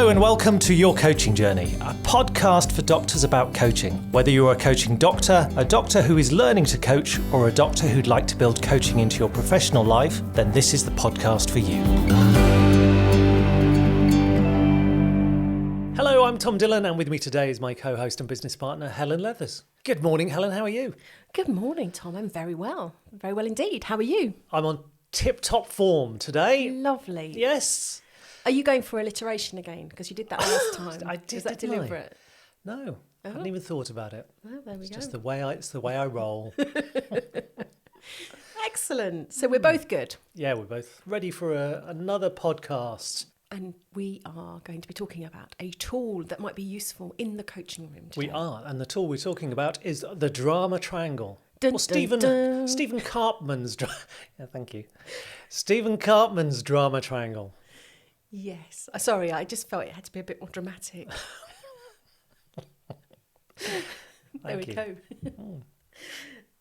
Hello and welcome to Your Coaching Journey, a podcast for doctors about coaching. Whether you're a coaching doctor, a doctor who is learning to coach, or a doctor who'd like to build coaching into your professional life, then this is the podcast for you. Hello, I'm Tom Dillon, and with me today is my co-host and business partner, Helen Leathers. Good morning, Helen. How are you? Good morning, Tom. I'm very well. Very well indeed. How are you? I'm on tip-top form today. Lovely. Yes. Are you going for alliteration again? Because you did that last time. I did, Is that didn't I? deliberate? No, I hadn't even thought about it. Well, there we It's go. just it's the way I roll. Excellent. So we're both good. Yeah, we're both ready for another podcast. And we are going to be talking about a tool that might be useful in the coaching room today. We are, and the tool we're talking about is the drama triangle. Dun, Or dun, dun. Stephen Karpman's yeah, thank you. Stephen Karpman's drama triangle. Yes. Sorry, I just felt it had to be a bit more dramatic. There we go.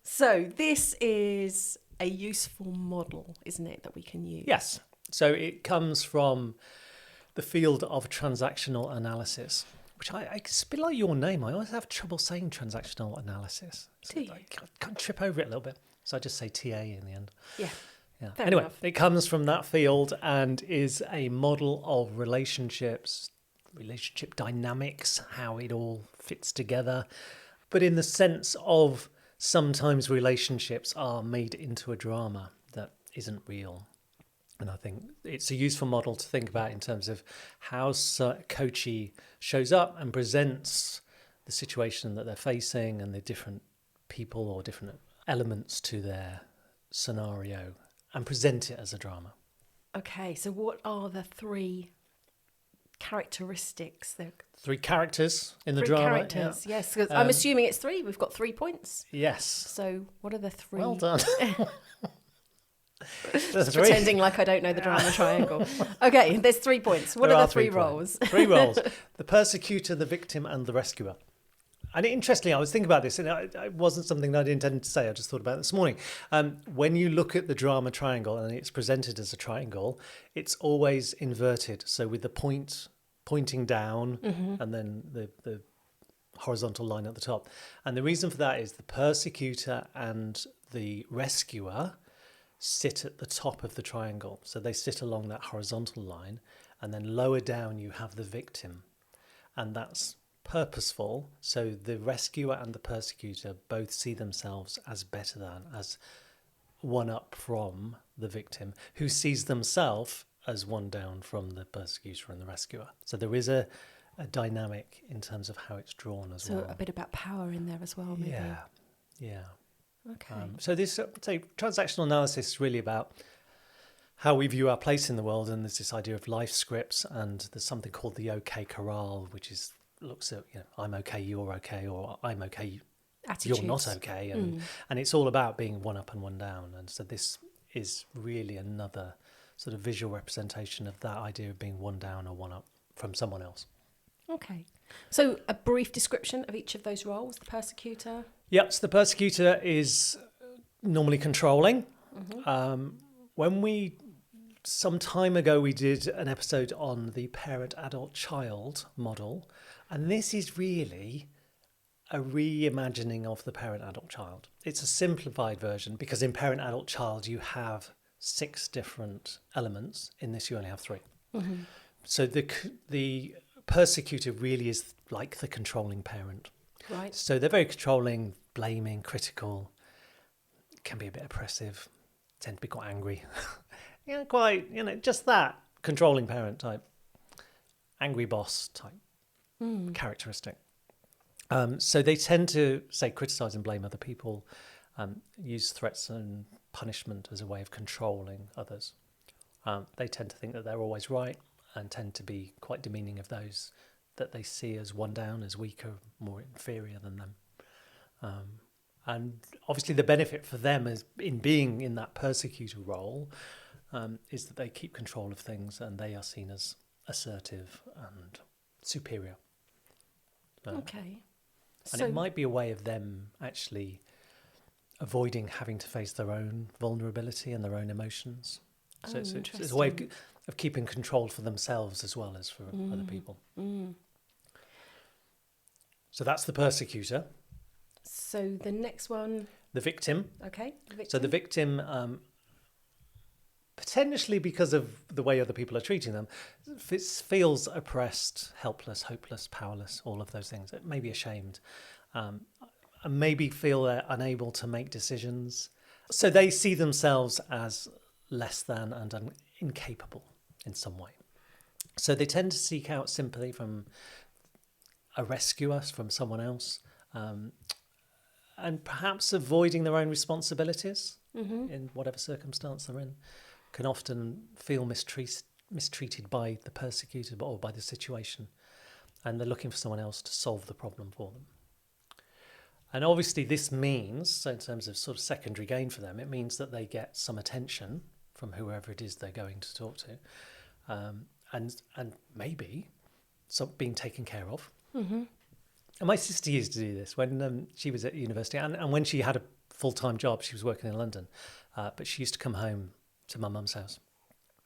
So this is a useful model, isn't it, that we can use? Yes. So it comes from the field of transactional analysis, which it's a bit like your name. I always have trouble saying transactional analysis. Do you? I can't trip over it a little bit. So I just say TA in the end. Yeah. Yeah. Fair Anyway, enough. it comes from that field and is a model of relationships, relationship dynamics, how it all fits together. But in the sense of sometimes relationships are made into a drama that isn't real. And I think it's a useful model to think about in terms of how coachee shows up and presents the situation that they're facing and the different people or different elements to their scenario and present it as a drama. Okay, so what are the three characteristics? Three characters in the Three drama. characters, yes. 'Cause I'm assuming it's three. We've got 3 points. Yes. So what are the three? Well done. Just pretending like I don't know the drama triangle. Okay, there's 3 points. What are the three roles? Three roles. The persecutor, the victim, and the rescuer. And interestingly, I was thinking about this, and it wasn't something that I intended to say. I just thought about it this morning. When you look at the drama triangle and it's presented as a triangle, it's always inverted. So with the pointing down and then the horizontal line at the top. And the reason for that is the persecutor and the rescuer sit at the top of the triangle. So they sit along that horizontal line, and then lower down you have the victim. And that's purposeful, so the rescuer and the persecutor both see themselves as better than, as one up from the victim, who sees themselves as one down from the persecutor and the rescuer. So there is a dynamic in terms of how it's drawn as well. So a bit about power in there as well, maybe. Yeah. Okay. So this transactional analysis is really about how we view our place in the world, and there's this idea of life scripts, and there's something called the OK corral, which looks at, I'm okay, you're okay, or I'm okay, Attitudes. you're not okay, and it's all about being one up and one down. And so this is really another sort of visual representation of that idea of being one down or one up from someone else. Okay. So a brief description of each of those roles, the persecutor. Yep, so the persecutor is normally controlling. Some time ago we did an episode on the parent-adult-child model, and this is really a reimagining of the parent-adult-child. It's a simplified version because in parent-adult-child you have 6 different elements. In this you only have 3. So the persecutor really is like the controlling parent. Right. So they're very controlling, blaming, critical, can be a bit oppressive, tend to be quite angry. Just that controlling parent type, angry boss type characteristic. So they tend to, criticise and blame other people, use threats and punishment as a way of controlling others. They tend to think that they're always right and tend to be quite demeaning of those that they see as one down, as weaker, more inferior than them. And obviously the benefit for them is in being in that persecutor role is that they keep control of things and they are seen as assertive and superior. Okay. And it might be a way of them actually avoiding having to face their own vulnerability and their own emotions So it's a way of keeping control for themselves as well as for other people. So that's the persecutor. So the next one. The victim. Okay. So the victim, potentially because of the way other people are treating them, feels oppressed, helpless, hopeless, powerless, all of those things. Maybe ashamed, and maybe feel they're unable to make decisions. So they see themselves as less than and incapable in some way. So they tend to seek out sympathy from a rescuer, from someone else, and perhaps avoiding their own responsibilities in whatever circumstance they're in, can often feel mistreated by the persecutor or by the situation, and they're looking for someone else to solve the problem for them. And obviously this means, so in terms of sort of secondary gain for them, it means that they get some attention from whoever it is they're going to talk to, and maybe being taken care of. And my sister used to do this when she was at university, and when she had a full-time job, she was working in London, but she used to come home to my mum's house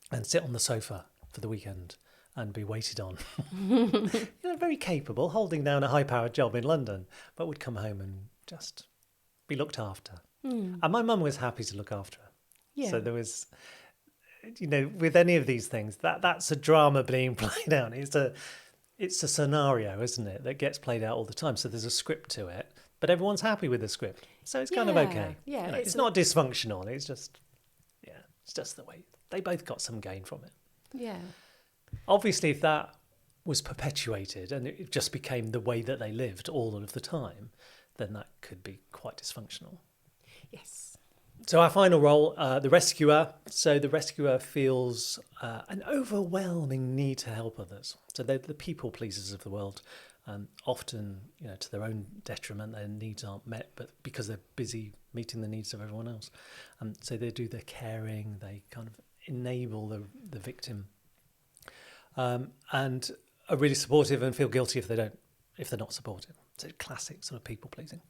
and sit on the sofa for the weekend and be waited on. Very capable, holding down a high-powered job in London, but would come home and just be looked after. And my mum was happy to look after her. Yeah. So there was, with any of these things, that's a drama being played out. It's a scenario, isn't it, that gets played out all the time. So there's a script to it, but everyone's happy with the script. So it's kind of okay. Yeah, it's not dysfunctional. It's just the way they both got some gain from it. Yeah. Obviously, if that was perpetuated and it just became the way that they lived all of the time, then that could be quite dysfunctional. Yes. So our final role, the rescuer. So the rescuer feels an overwhelming need to help others. So they're the people pleasers of the world. Often, to their own detriment, their needs aren't met, but because they're busy meeting the needs of everyone else. So they do the caring, they kind of enable the victim, and are really supportive and feel guilty if they're not supportive. So classic sort of people pleasing.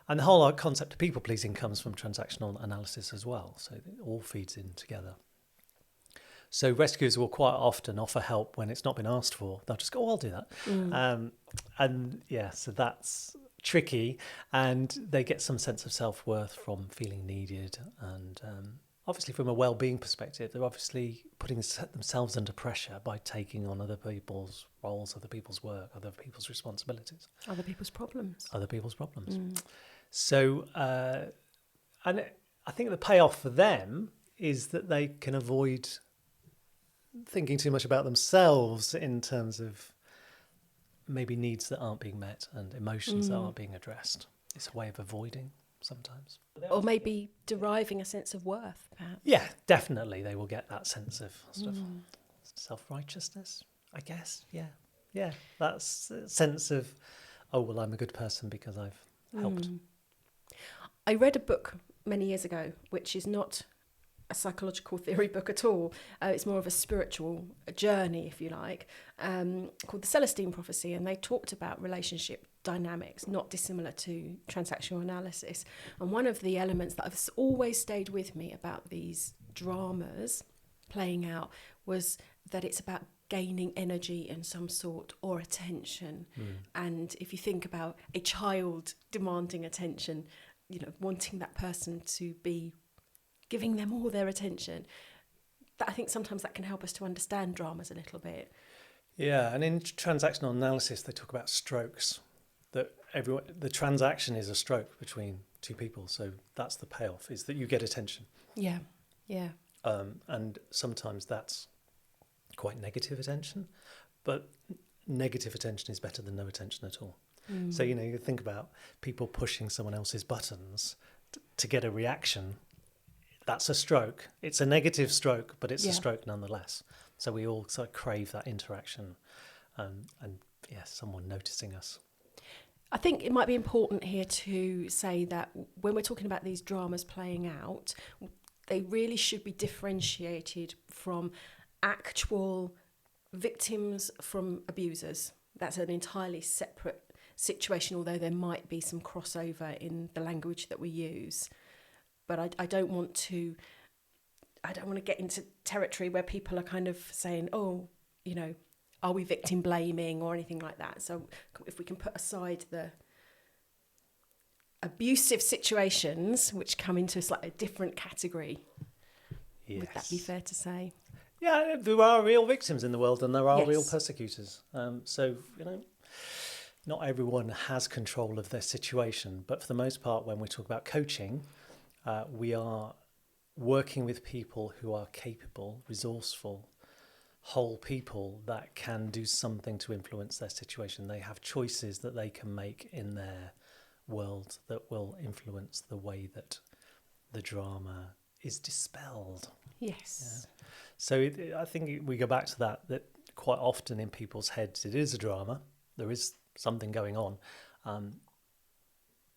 And the whole concept of people pleasing comes from transactional analysis as well. So it all feeds in together. So rescuers will quite often offer help when it's not been asked for. They'll just go, "Oh, I'll do that." So that's tricky, and they get some sense of self-worth from feeling needed. And obviously from a well-being perspective, they're obviously putting themselves under pressure by taking on other people's roles, other people's work, other people's responsibilities. Other people's problems. So, and I think the payoff for them is that they can avoid thinking too much about themselves in terms of maybe needs that aren't being met and emotions that aren't being addressed. It's a way of avoiding sometimes. Or maybe deriving a sense of worth, perhaps. Yeah, definitely. They will get that sense of sort of self-righteousness, I guess. Yeah. That's a sense of, oh, well, I'm a good person because I've helped. I read a book many years ago, which is not a psychological theory book at all. It's more of a spiritual journey, if you like, called The Celestine Prophecy. And they talked about relationship dynamics, not dissimilar to transactional analysis. And one of the elements that has always stayed with me about these dramas playing out was that it's about gaining energy in some sort or attention. And if you think about a child demanding attention, wanting that person to be giving them all their attention, that I think sometimes that can help us to understand dramas a little bit. Yeah, and in transactional analysis, they talk about strokes, that the transaction is a stroke between two people. So that's the payoff, is that you get attention. Yeah. And sometimes that's quite negative attention, but negative attention is better than no attention at all. So, you think about people pushing someone else's buttons to get a reaction. That's a stroke. It's a negative stroke, but it's a stroke nonetheless. So we all sort of crave that interaction and someone noticing us. I think it might be important here to say that when we're talking about these dramas playing out, they really should be differentiated from actual victims from abusers. That's an entirely separate situation, although there might be some crossover in the language that we use. But I don't want to I don't want to get into territory where people are kind of saying, oh, you know, are we victim blaming or anything like that? So if we can put aside the abusive situations, which come into a slightly different category, would that be fair to say? Yeah, there are real victims in the world and there are real Yes. persecutors. So, you know, not everyone has control of their situation, but for the most part, when we talk about coaching, we are working with people who are capable, resourceful, whole people that can do something to influence their situation. They have choices that they can make in their world that will influence the way that the drama is dispelled. Yes. Yeah. So I think we go back to that quite often in people's heads it is a drama. There is something going on.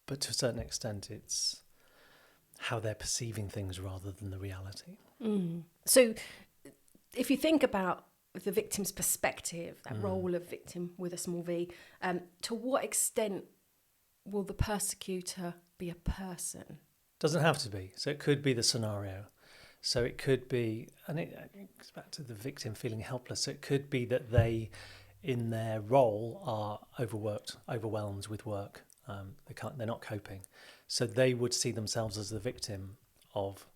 But to a certain extent it's how they're perceiving things rather than the reality. So if you think about the victim's perspective, that role of victim with a small v, to what extent will the persecutor be a person? Doesn't have to be. So it could be the scenario. So it could be, and it goes back to the victim feeling helpless. So it could be that they, in their role, are overworked, overwhelmed with work. They're not coping. So they would see themselves as the victim of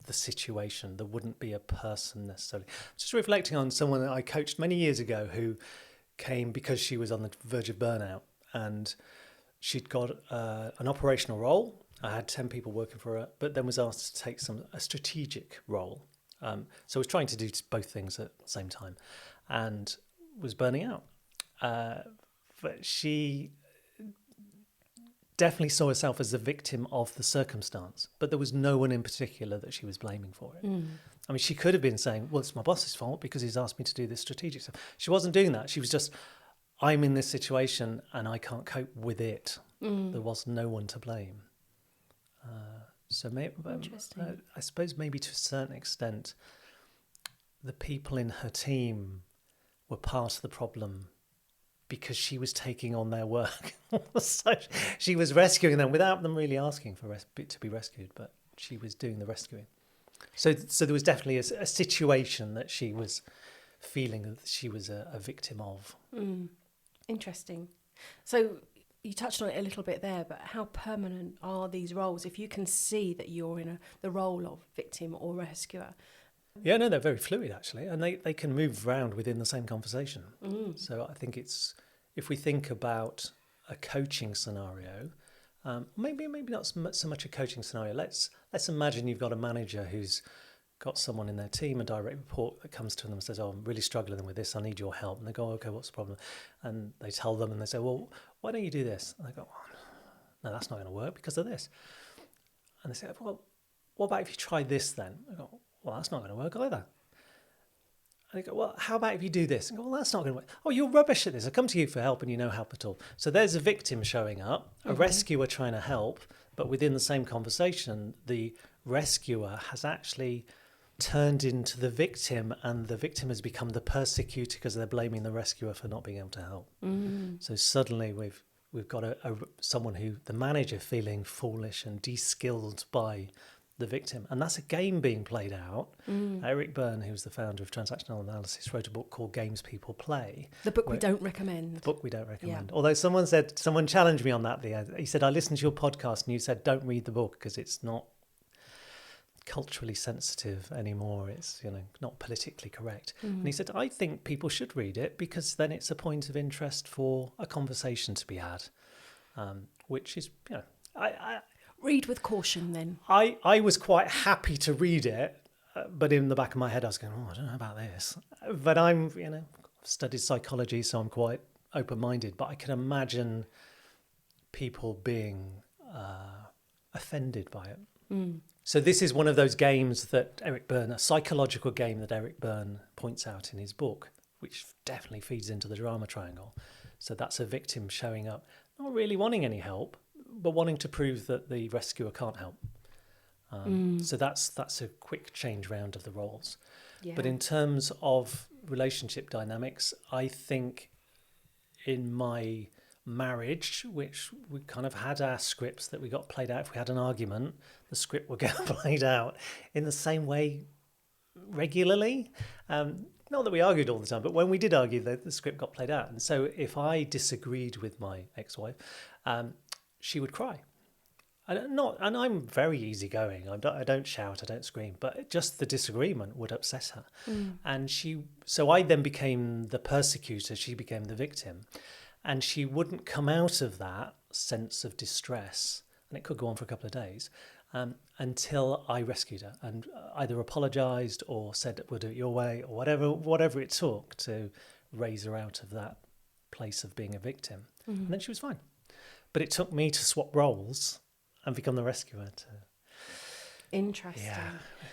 the situation. There wouldn't be a person necessarily. Just reflecting on someone that I coached many years ago who came because she was on the verge of burnout and she'd got an operational role. I had 10 people working for her, but then was asked to take a strategic role. So I was trying to do both things at the same time and was burning out. But she definitely saw herself as the victim of the circumstance, but there was no one in particular that she was blaming for it. I mean, she could have been saying, well, it's my boss's fault because he's asked me to do this strategic stuff. She wasn't doing that. She was just, I'm in this situation and I can't cope with it. There was no one to blame. So maybe, I suppose maybe to a certain extent, the people in her team were part of the problem because she was taking on their work. So she was rescuing them without them really asking to be rescued, but she was doing the rescuing. So there was definitely a situation that she was feeling that she was a victim of. Interesting. So you touched on it a little bit there, but how permanent are these roles? If you can see that you're in the role of victim or rescuer. Yeah, no, they're very fluid actually, and they can move around within the same conversation. So I think if we think about a coaching scenario, maybe not so much a coaching scenario. Let's imagine you've got a manager who's got someone in their team, a direct report that comes to them and says, oh, I'm really struggling with this, I need your help. And they go, okay, what's the problem? And they tell them and they say, well, why don't you do this? And they go, oh, no, that's not going to work because of this. And they say, well, what about if you try this then? I go, well, that's not going to work either. And they go, well, how about if you do this? And go, well, that's not going to work. Oh, you're rubbish at this. I come to you for help and you no help at all. So there's a victim showing up, a rescuer trying to help, but within the same conversation, the rescuer has actually turned into the victim and the victim has become the persecutor because they're blaming the rescuer for not being able to help. So suddenly we've got someone who, the manager, feeling foolish and de-skilled by the victim. And that's a game being played out. Eric Berne, who's the founder of Transactional Analysis, wrote a book called Games People Play. The book we don't recommend. The book we don't recommend. Yeah. Although someone challenged me on that. He said, I listened to your podcast and you said, don't read the book because it's not culturally sensitive anymore. It's, not politically correct. And he said, I think people should read it because then it's a point of interest for a conversation to be had, which is, I Read with caution then. I was quite happy to read it, but in the back of my head I was going, I don't know about this. But I've studied psychology, so I'm quite open-minded, but I can imagine people being offended by it. So this is one of those games that a psychological game that Eric Berne points out in his book, which definitely feeds into the drama triangle. So that's a victim showing up, not really wanting any help, but wanting to prove that the rescuer can't help. So that's a quick change round of the roles. Yeah. But in terms of relationship dynamics, I think in my marriage, which we kind of had our scripts that we got played out. If we had an argument, the script would get played out in the same way regularly. Not that we argued all the time, but when we did argue, the script got played out. And so if I disagreed with my ex-wife, she would cry. And I'm very easygoing. I don't shout, I don't scream, but just the disagreement would upset her. And so I then became the persecutor. She became the victim, and she wouldn't come out of that sense of distress, and it could go on for a couple of days, until I rescued her and either apologised or said we'll do it your way, or whatever it took to raise her out of that place of being a victim. And then she was fine. But it took me to swap roles and become the rescuer. Interesting. Yeah.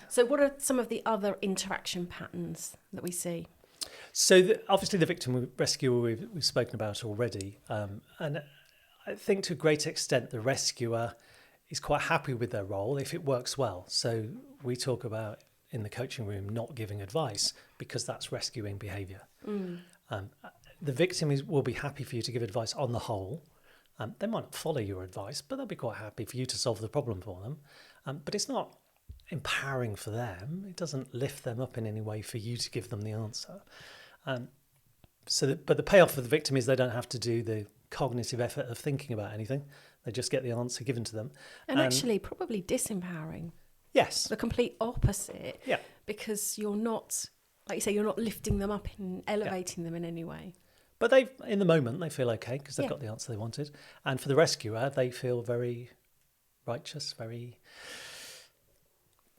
So what are some of the other interaction patterns that we see? So obviously the victim rescuer we've spoken about already. And I think to a great extent the rescuer is quite happy with their role if it works well. So we talk about in the coaching room not giving advice because that's rescuing behaviour. The victim will be happy for you to give advice on the whole. They might not follow your advice, but they'll be quite happy for you to solve the problem for them. But it's not empowering for them. It doesn't lift them up in any way for you to give them the answer. But the payoff for the victim is they don't have to do the cognitive effort of thinking about anything. They just get the answer given to them. And actually probably disempowering. Yes. The complete opposite. Yeah. Because you're not, like you say, you're not lifting them up and elevating them in any way. But in the moment, they feel okay because they've got the answer they wanted. And for the rescuer, they feel very righteous, very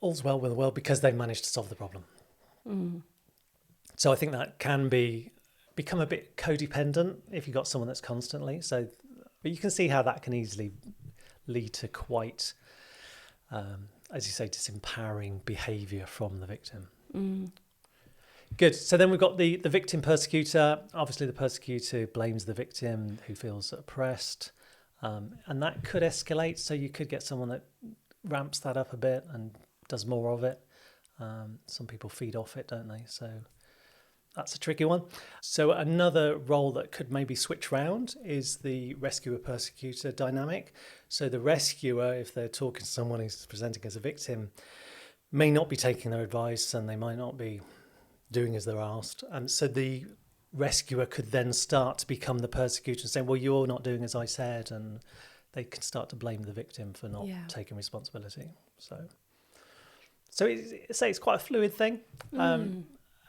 all's well with the world because they've managed to solve the problem. So I think that can become a bit codependent if you've got someone that's constantly. But you can see how that can easily lead to quite, as you say, disempowering behaviour from the victim. Good. So then we've got the victim persecutor. Obviously, the persecutor blames the victim who feels oppressed. And that could escalate. So you could get someone that ramps that up a bit and does more of it. Some people feed off it, don't they? So that's a tricky one. So another role that could maybe switch round is the rescuer-persecutor dynamic. So the rescuer, if they're talking to someone who's presenting as a victim, may not be taking their advice and they might not be doing as they're asked. And so the rescuer could then start to become the persecutor and saying, well, you're not doing as I said. And they can start to blame the victim for not taking responsibility. So it's quite a fluid thing.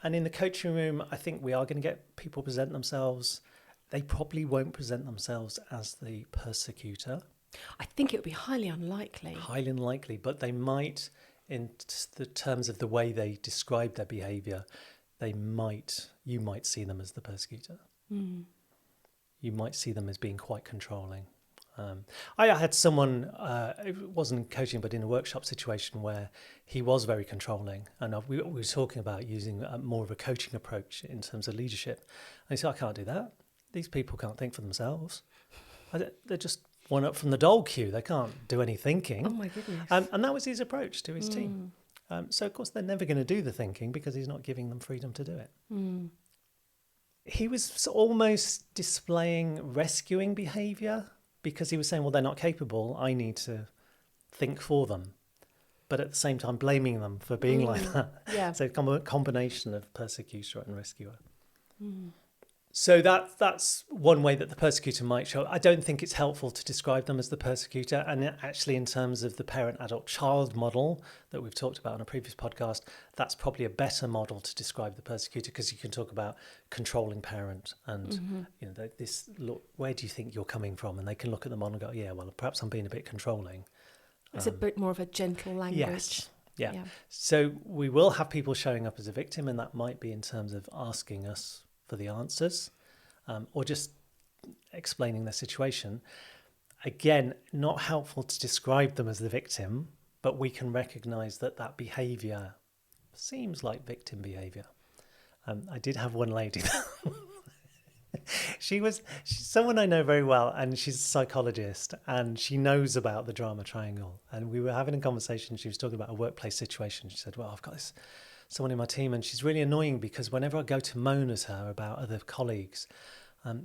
And in the coaching room, I think we are going to get people present themselves. They probably won't present themselves as the persecutor. I think it would be highly unlikely. Highly unlikely, but they might, in the terms of the way they describe their behaviour, you might see them as the persecutor. You might see them as being quite controlling. I had someone, it wasn't coaching, but in a workshop situation where he was very controlling. And we were talking about using more of a coaching approach in terms of leadership. And he said, I can't do that. These people can't think for themselves. They're just one up from the dole queue. They can't do any thinking. Oh, my goodness. And that was his approach to his team. So, of course, they're never going to do the thinking because he's not giving them freedom to do it. He was almost displaying rescuing behaviour, because he was saying, well, they're not capable. I need to think for them. But at the same time, blaming them for being like that. Yeah. So a combination of persecutor and rescuer. So that's one way that the persecutor might show up. I don't think it's helpful to describe them as the persecutor. And actually, in terms of the parent-adult-child model that we've talked about on a previous podcast, that's probably a better model to describe the persecutor, because you can talk about controlling parent and look, where do you think you're coming from? And they can look at the model and go, yeah, well, perhaps I'm being a bit controlling. It's a bit more of a gentle language. Yes. Yeah. So we will have people showing up as a victim, and that might be in terms of asking us for the answers, or just explaining their situation. Again, not helpful to describe them as the victim, but we can recognise that behaviour seems like victim behaviour. I did have one lady. She's someone I know very well, and she's a psychologist, and she knows about the drama triangle. And we were having a conversation. She was talking about a workplace situation. She said, well, I've got someone in my team, and she's really annoying because whenever I go to moan at her about other colleagues,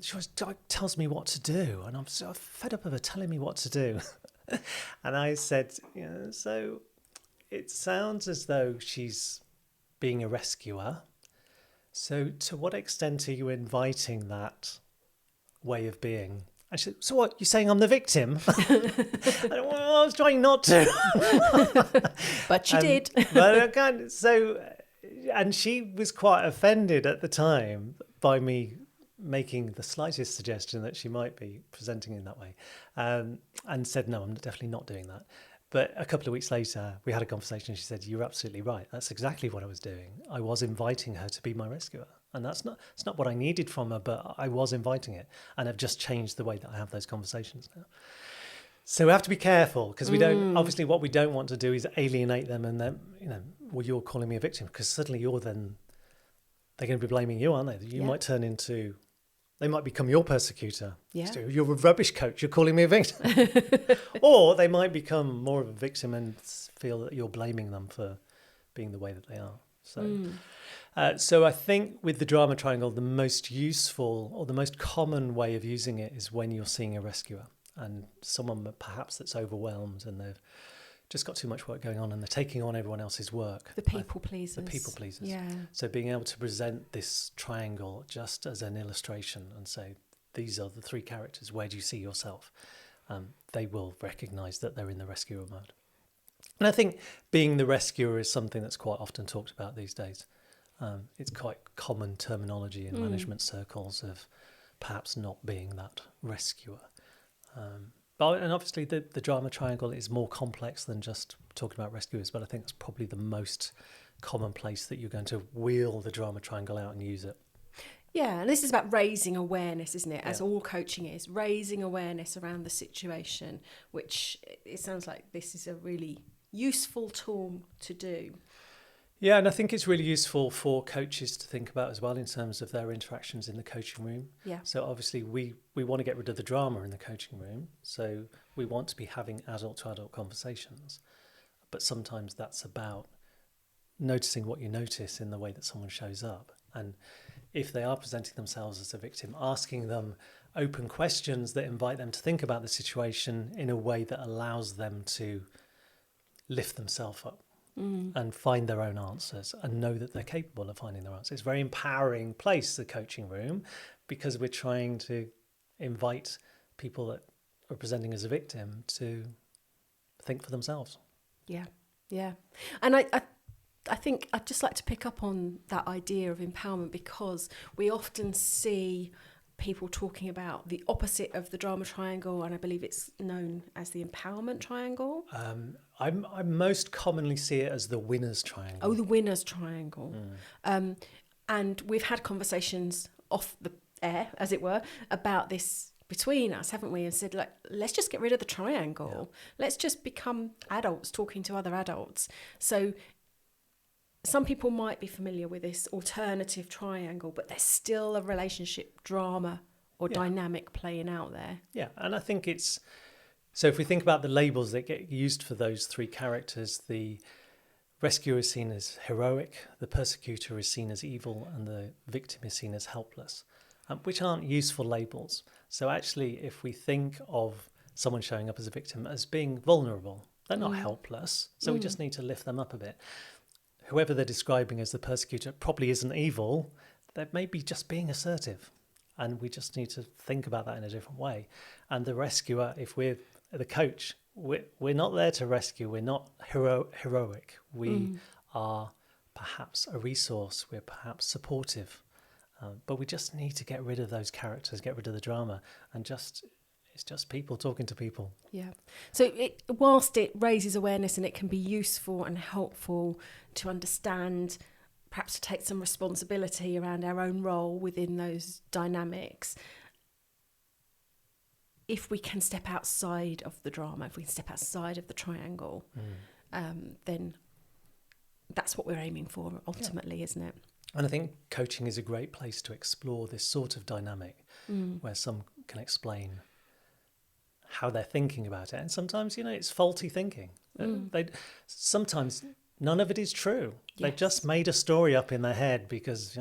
she always tells me what to do, and I'm so fed up of her telling me what to do. And I said, so it sounds as though she's being a rescuer. So to what extent are you inviting that way of being? I said, so what, you're saying I'm the victim? Well, I was trying not to. But you did. But I can't, and she was quite offended at the time by me making the slightest suggestion that she might be presenting in that way, and said, no, I'm definitely not doing that. But a couple of weeks later, we had a conversation and she said, you're absolutely right. That's exactly what I was doing. I was inviting her to be my rescuer. And it's not what I needed from her, but I was inviting it. And I've just changed the way that I have those conversations now. So we have to be careful because we don't, obviously what we don't want to do is alienate them and then, well, you're calling me a victim, because suddenly they're going to be blaming you, aren't they? You might turn into, they might become your persecutor. Yeah. So you're a rubbish coach, you're calling me a victim. Or they might become more of a victim and feel that you're blaming them for being the way that they are. So I think with the drama triangle, the most useful or the most common way of using it is when you're seeing a rescuer and someone perhaps that's overwhelmed and they've just got too much work going on and they're taking on everyone else's work. The people pleasers. The people pleasers. Yeah. So being able to present this triangle just as an illustration and say, these are the three characters, where do you see yourself? They will recognise that they're in the rescuer mode. And I think being the rescuer is something that's quite often talked about these days. It's quite common terminology in management circles of perhaps not being that rescuer. And obviously the drama triangle is more complex than just talking about rescuers, but I think it's probably the most common place that you're going to wheel the drama triangle out and use it. Yeah, and this is about raising awareness, isn't it? As all coaching is, raising awareness around the situation, which it sounds like this is a really useful tool to do. Yeah, and I think it's really useful for coaches to think about as well in terms of their interactions in the coaching room. Yeah. So obviously we want to get rid of the drama in the coaching room. So we want to be having adult to adult conversations. But sometimes that's about noticing what you notice in the way that someone shows up. And if they are presenting themselves as a victim, asking them open questions that invite them to think about the situation in a way that allows them to lift themselves up. And find their own answers and know that they're capable of finding their answers. It's a very empowering place, the coaching room, because we're trying to invite people that are presenting as a victim to think for themselves. Yeah. Yeah. And I think I'd just like to pick up on that idea of empowerment, because we often see people talking about the opposite of the drama triangle, and I believe it's known as the empowerment triangle. I most commonly see it as the winner's triangle. Oh, the winner's triangle. And we've had conversations off the air, as it were, about this between us, haven't we? And said, like, let's just get rid of the triangle. Yeah. Let's just become adults talking to other adults. So some people might be familiar with this alternative triangle, but there's still a relationship drama or dynamic playing out there. Yeah, and I think it's... So if we think about the labels that get used for those three characters, the rescuer is seen as heroic, the persecutor is seen as evil, and the victim is seen as helpless, which aren't useful labels. So actually, if we think of someone showing up as a victim as being vulnerable, they're not helpless, so we just need to lift them up a bit. Whoever they're describing as the persecutor probably isn't evil. They may be just being assertive. And we just need to think about that in a different way. And the rescuer, if we're the coach, we're not there to rescue. We're not heroic. We are perhaps a resource. We're perhaps supportive. But we just need to get rid of those characters, get rid of the drama, and it's just people talking to people. Yeah. So whilst it raises awareness and it can be useful and helpful to understand, perhaps to take some responsibility around our own role within those dynamics, if we can step outside of the drama, if we can step outside of the triangle, then that's what we're aiming for ultimately, isn't it? And I think coaching is a great place to explore this sort of dynamic where some can explain how they're thinking about it. And sometimes, it's faulty thinking. Sometimes none of it is true. Yes. They've just made a story up in their head because,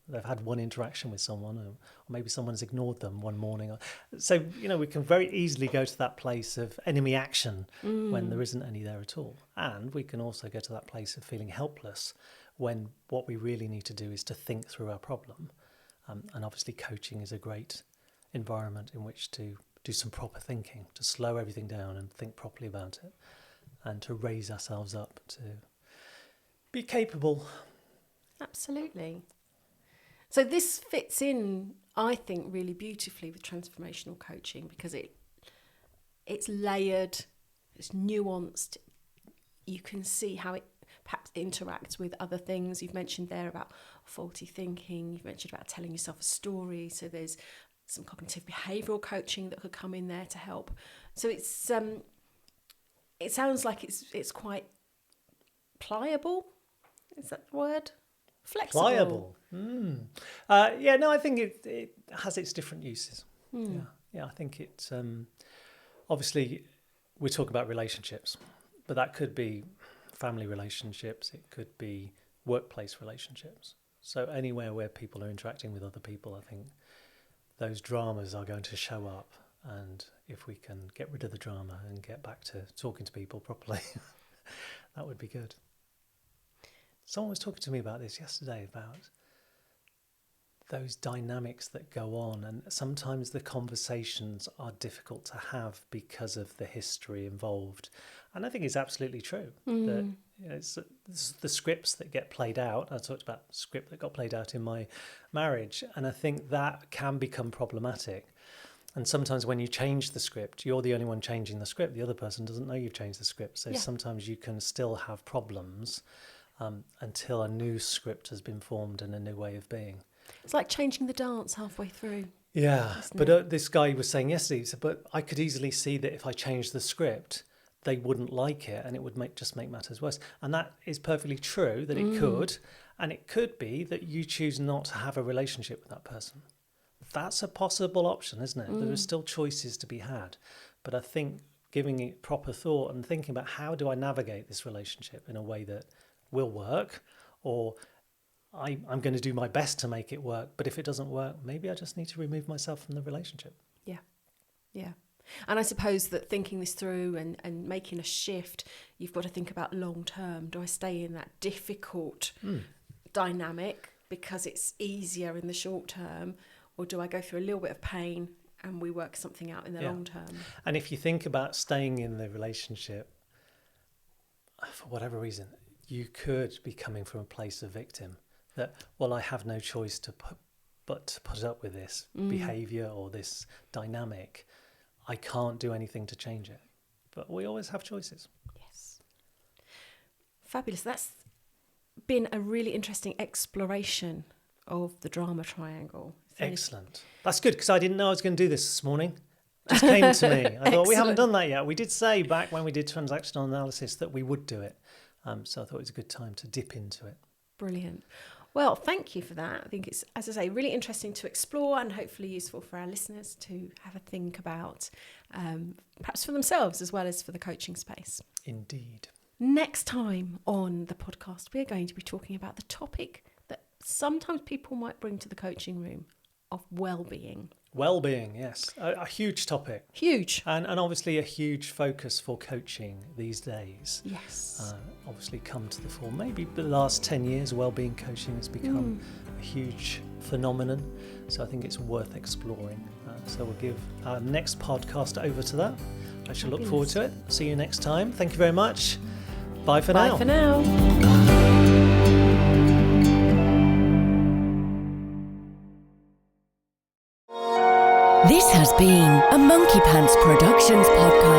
they've had one interaction with someone or maybe someone's ignored them one morning. So, we can very easily go to that place of enemy action when there isn't any there at all. And we can also go to that place of feeling helpless when what we really need to do is to think through our problem. And obviously coaching is a great environment in which to do some proper thinking, to slow everything down and think properly about it, and to raise ourselves up to be capable. Absolutely. So this fits in, I think, really beautifully with transformational coaching, because it's layered, it's nuanced. You can see how it perhaps interacts with other things. You've mentioned there about faulty thinking. You've mentioned about telling yourself a story. So there's some cognitive behavioural coaching that could come in there to help. So it's it sounds like it's quite pliable. Is that the word? Flexible. Pliable. I think it has its different uses. I think it's obviously we talk about relationships, but that could be family relationships, it could be workplace relationships. So anywhere where people are interacting with other people, I think those dramas are going to show up. And if we can get rid of the drama and get back to talking to people properly, that would be good. Someone was talking to me about this yesterday, about those dynamics that go on, and sometimes the conversations are difficult to have because of the history involved. And I think it's absolutely true that it's the scripts that get played out. I talked about the script that got played out in my marriage, and I think that can become problematic. And sometimes when you change the script, you're the only one changing the script. The other person doesn't know you've changed the script. So sometimes you can still have problems until a new script has been formed and a new way of being. It's like changing the dance halfway through. Yeah, but this guy was saying yesterday, he said, but I could easily see that if I changed the script, they wouldn't like it and it would just make matters worse. And that is perfectly true, that it could. And it could be that you choose not to have a relationship with that person. That's a possible option, isn't it? There are still choices to be had. But I think giving it proper thought and thinking about how do I navigate this relationship in a way that will work, or I'm going to do my best to make it work, but if it doesn't work, maybe I just need to remove myself from the relationship. Yeah. And I suppose that thinking this through and making a shift, you've got to think about long term. Do I stay in that difficult dynamic because it's easier in the short term, or do I go through a little bit of pain and we work something out in the long term? And if you think about staying in the relationship, for whatever reason, you could be coming from a place of victim. That, well, I have no choice but to put up with this behaviour or this dynamic. I can't do anything to change it. But we always have choices. Yes. Fabulous. That's been a really interesting exploration of the drama triangle. Excellent. That's good, because I didn't know I was going to do this morning. It just came to me. I thought, we haven't done that yet. We did say back when we did transactional analysis that we would do it. So I thought it was a good time to dip into it. Brilliant. Well, thank you for that. I think it's, as I say, really interesting to explore and hopefully useful for our listeners to have a think about, perhaps for themselves as well as for the coaching space. Indeed. Next time on the podcast, we're going to be talking about the topic that sometimes people might bring to the coaching room of well-being. Well-being, yes. A huge topic. Huge. And obviously a huge focus for coaching these days. Yes. Obviously come to the fore. Maybe the last 10 years, well-being coaching has become a huge phenomenon. So I think it's worth exploring. So we'll give our next podcast over to that. I shall look forward to it. See you next time. Thank you very much. Bye for now. Bye for now. This has been a Monkey Pants Productions podcast.